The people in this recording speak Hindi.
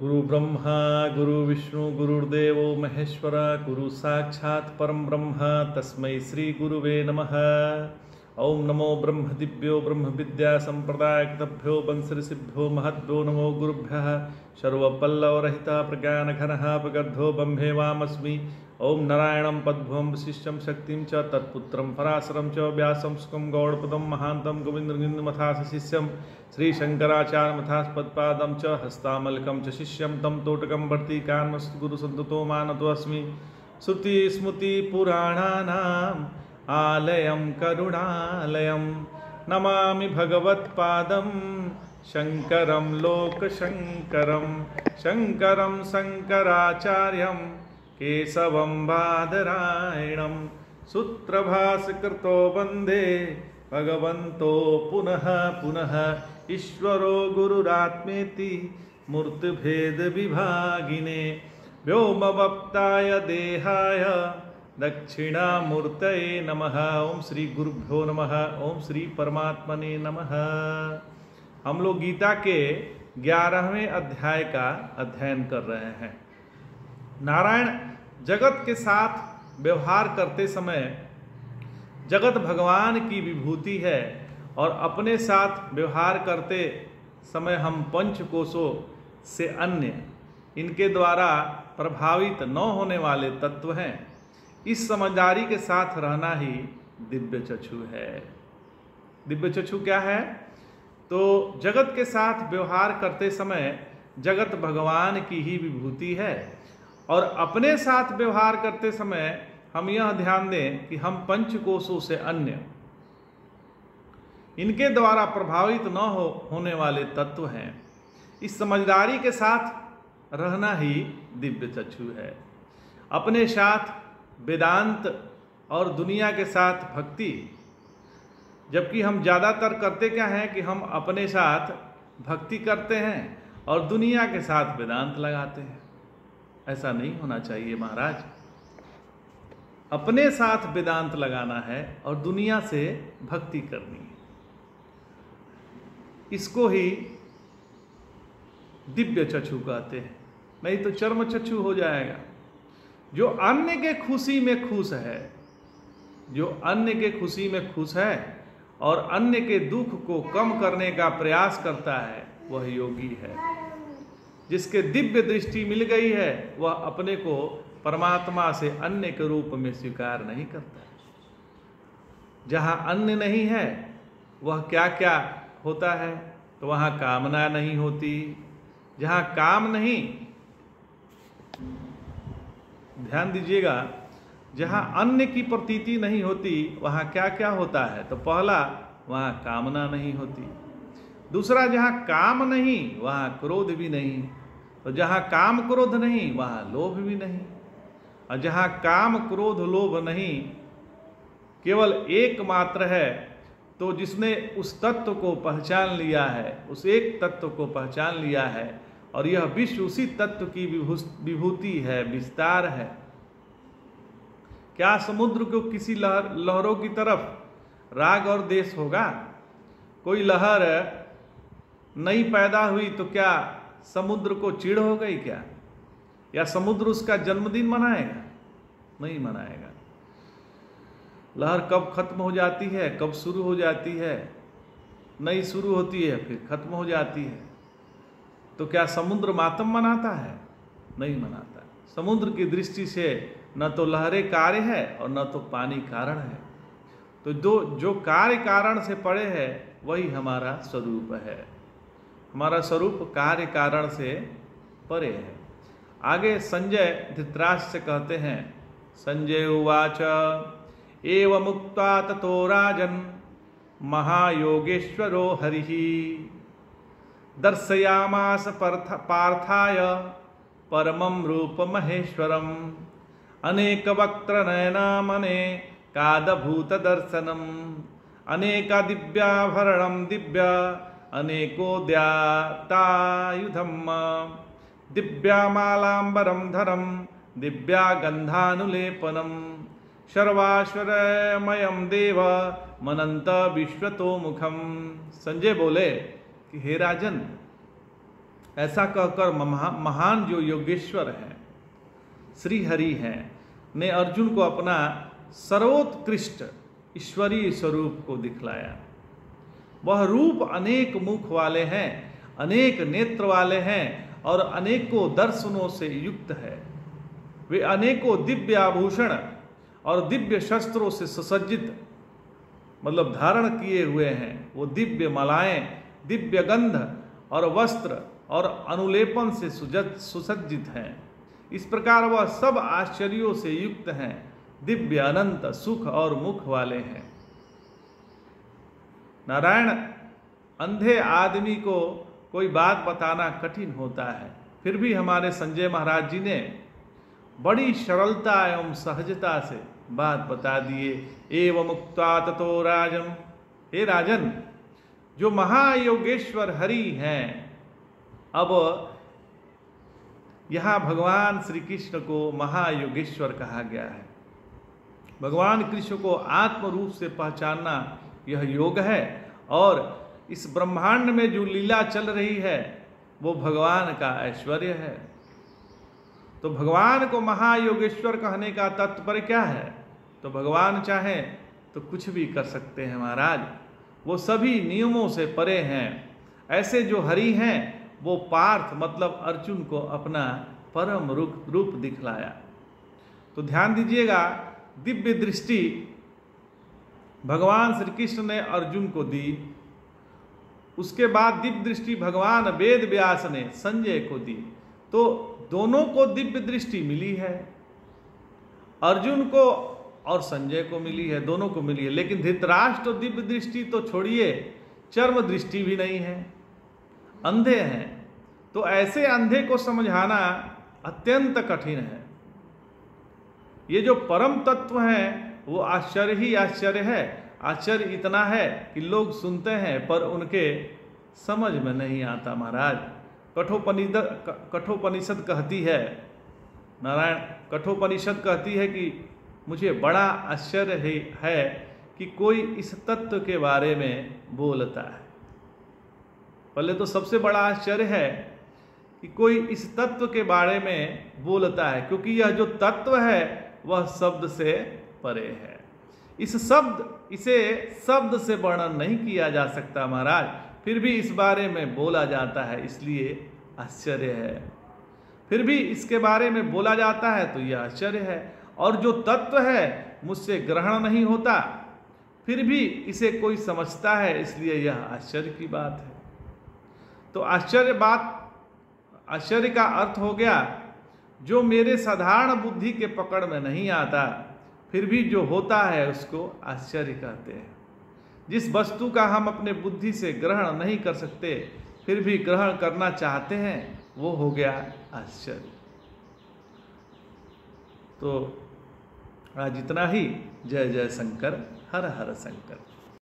गुरु ब्रह्मा गुरु विष्णु गुरुर्देवो महेश्वर गुरु साक्षात् परम ब्रह्म तस्मै श्री गुरुवे नमः। ओम नमो ब्रह्म दिव्यो ब्रह्म विद्या संप्रदायकृतभ्यो वंशऋषिभ्यो महद्भ्यो नमो गुरुभ्यः। सर्वपल्लवरहिता प्रज्ञानघनः प्रगर्धो ब्रह्मेवामस्मि। ओम नारायणं पद्भवं वसिष्ठं शक्तिं च तत्पुत्रं पराशरं च व्यासं सुखं गौड़पदं महान्तं गोविन्दमथास शिष्यं श्रीशंकराचार्यमथास्पदपादं च हस्तामलकं च शिष्यं तं तोटकं भर्तिकान्मस्तु गुरुसन्ततो मानतोऽस्मि। श्रुतिस्मृतिपुराणानाम् आलयं करुणालयं नमामि भगवत्पादं शङ्करं लोकशङ्करं शङ्करं शङ्कराचार्यं केशवं बादरायणं सूत्रभास्कृतो वन्दे भगवन्तो पुनः पुनः। ईश्वरो गुरुरात्मेति मूर्तिभेदविभागिने व्योमवप्ताय देहाय दक्षिणामूर्तये नमः। ओम श्री गुरुभ्यो नमः। ओम श्री परमात्मने नमः। हम लोग गीता के 11वें अध्याय का अध्ययन कर रहे हैं। नारायण जगत के साथ व्यवहार करते समय जगत भगवान की विभूति है और अपने साथ व्यवहार करते समय हम पंचकोशों से अन्य, इनके द्वारा प्रभावित न होने वाले तत्व हैं। इस समझदारी के साथ रहना ही दिव्य चक्षु है। दिव्य चक्षु क्या है? तो जगत के साथ व्यवहार करते समय जगत भगवान की ही विभूति है और अपने साथ व्यवहार करते समय हम यह ध्यान दें कि हम पंचकोशों से अन्य, इनके द्वारा प्रभावित न होने वाले तत्व हैं। इस समझदारी के साथ रहना ही दिव्य चक्षु है। अपने साथ वेदांत और दुनिया के साथ भक्ति, जबकि हम ज़्यादातर करते क्या हैं कि हम अपने साथ भक्ति करते हैं और दुनिया के साथ वेदांत लगाते हैं। ऐसा नहीं होना चाहिए महाराज। अपने साथ वेदांत लगाना है और दुनिया से भक्ति करनी है। इसको ही दिव्य चक्षु कहते हैं, नहीं तो चर्म चक्षु हो जाएगा। जो अन्य के खुशी में खुश है, जो अन्य के खुशी में खुश है और अन्य के दुख को कम करने का प्रयास करता है, वह योगी है। जिसके दिव्य दृष्टि मिल गई है वह अपने को परमात्मा से अन्य के रूप में स्वीकार नहीं करता। जहाँ अन्य नहीं है वह क्या क्या होता है? तो वहाँ कामना नहीं होती। जहाँ काम नहीं, ध्यान दीजिएगा, जहाँ अन्य की प्रतीति नहीं होती वहाँ क्या क्या होता है? तो पहला, वहाँ कामना नहीं होती। दूसरा, जहाँ काम नहीं वहाँ क्रोध भी नहीं। तो जहाँ काम क्रोध नहीं वहाँ लोभ भी नहीं। और जहाँ काम क्रोध लोभ नहीं, केवल एकमात्र है, तो जिसने उस तत्व को पहचान लिया है, उस एक तत्व को पहचान लिया है और यह विश्व उसी तत्व की विभूति है, विस्तार है। क्या समुद्र को किसी लहरों की तरफ राग और देश होगा? कोई लहर नई पैदा हुई तो क्या समुद्र को चिढ़ हो गई क्या? या समुद्र उसका जन्मदिन मनाएगा? नहीं मनाएगा। लहर कब खत्म हो जाती है, कब शुरू हो जाती है? नई शुरू होती है फिर खत्म हो जाती है। तो क्या समुद्र मातम मनाता है? नहीं मनाता। समुद्र की दृष्टि से न तो लहरें कार्य है और न तो पानी कारण है। तो जो कार्य कारण से परे है वही हमारा स्वरूप है। हमारा स्वरूप कार्य कारण से परे है। आगे संजय धृतराष्ट्र से कहते हैं, संजय उवाच एवमुक्त्वा ततो राजन् महायोगेश्वरो हरिः दर्शयामास पार्थाय परमं रूपमहेश्वरम् अनेकवक्त्रनयनामनेकादभूतदर्शनम् अनेकादिव्याभरणं दिव्य अनेकोद्यातायुधम् दिव्यामालाम्बरं धरं दिव्यागन्धानुलेपनम् सर्वाश्वरमयं देव मनंत विश्वतो मुखम। संजय बोले कि हे राजन, ऐसा कहकर महान जो योगेश्वर हैं, श्री हरि हैं, ने अर्जुन को अपना सर्वोत्कृष्ट ईश्वरीय स्वरूप को दिखलाया। वह रूप अनेक मुख वाले हैं, अनेक नेत्र वाले हैं और अनेकों दर्शनों से युक्त है। वे अनेकों दिव्य आभूषण और दिव्य शस्त्रों से सुसज्जित, मतलब धारण किए हुए हैं। वो दिव्य मालाएं, दिव्य गंध और वस्त्र और अनुलेपन से सुसज्जित हैं। इस प्रकार वह सब आश्चर्यों से युक्त हैं, दिव्य अनंत सुख और मुख वाले हैं। नारायण, अंधे आदमी को कोई बात बताना कठिन होता है, फिर भी हमारे संजय महाराज जी ने बड़ी सरलता एवं सहजता से बात बता दिए। एवं मुक्ता ततो राजन, हे राजन, जो महायोगेश्वर हरि हैं। अब यहाँ भगवान श्री कृष्ण को महायोगेश्वर कहा गया है। भगवान कृष्ण को आत्म रूप से पहचानना यह योग है, और इस ब्रह्मांड में जो लीला चल रही है वो भगवान का ऐश्वर्य है। तो भगवान को महायोगेश्वर कहने का तात्पर्य क्या है? तो भगवान चाहें तो कुछ भी कर सकते हैं महाराज, वो सभी नियमों से परे हैं। ऐसे जो हरि हैं वो पार्थ मतलब अर्जुन को अपना परम रूप दिखलाया। तो ध्यान दीजिएगा, दिव्य दृष्टि भगवान श्री कृष्ण ने अर्जुन को दी, उसके बाद दिव्य दृष्टि भगवान वेद व्यास ने संजय को दी। तो दोनों को दिव्य दृष्टि मिली है, अर्जुन को और संजय को मिली है, दोनों को मिली है। लेकिन धृतराष्ट्र दिव्य दृष्टि तो छोड़िए, चर्म दृष्टि भी नहीं है, अंधे हैं। तो ऐसे अंधे को समझाना अत्यंत कठिन है। ये जो परम तत्व है वो आश्चर्य ही आश्चर्य है। आश्चर्य इतना है कि लोग सुनते हैं पर उनके समझ में नहीं आता महाराज। कठोपनिषद कहती है, नारायण, कठोपनिषद कहती है कि मुझे बड़ा आश्चर्य है कि कोई इस तत्व के बारे में बोलता है। पहले तो सबसे बड़ा आश्चर्य है कि कोई इस तत्व के बारे में बोलता है, क्योंकि यह जो तत्व है वह शब्द से परे है। इसे शब्द से वर्णन नहीं किया जा सकता महाराज, फिर भी इस बारे में बोला जाता है, इसलिए आश्चर्य है। फिर भी इसके बारे में बोला जाता है तो यह आश्चर्य है। और जो तत्व है मुझसे ग्रहण नहीं होता, फिर भी इसे कोई समझता है, इसलिए यह आश्चर्य की बात है। तो आश्चर्य का अर्थ हो गया जो मेरे साधारण बुद्धि के पकड़ में नहीं आता, फिर भी जो होता है उसको आश्चर्य कहते हैं। जिस वस्तु का हम अपने बुद्धि से ग्रहण नहीं कर सकते फिर भी ग्रहण करना चाहते हैं, वो हो गया आश्चर्य। तो आज इतना ही। जय जय शंकर, हर हर शंकर।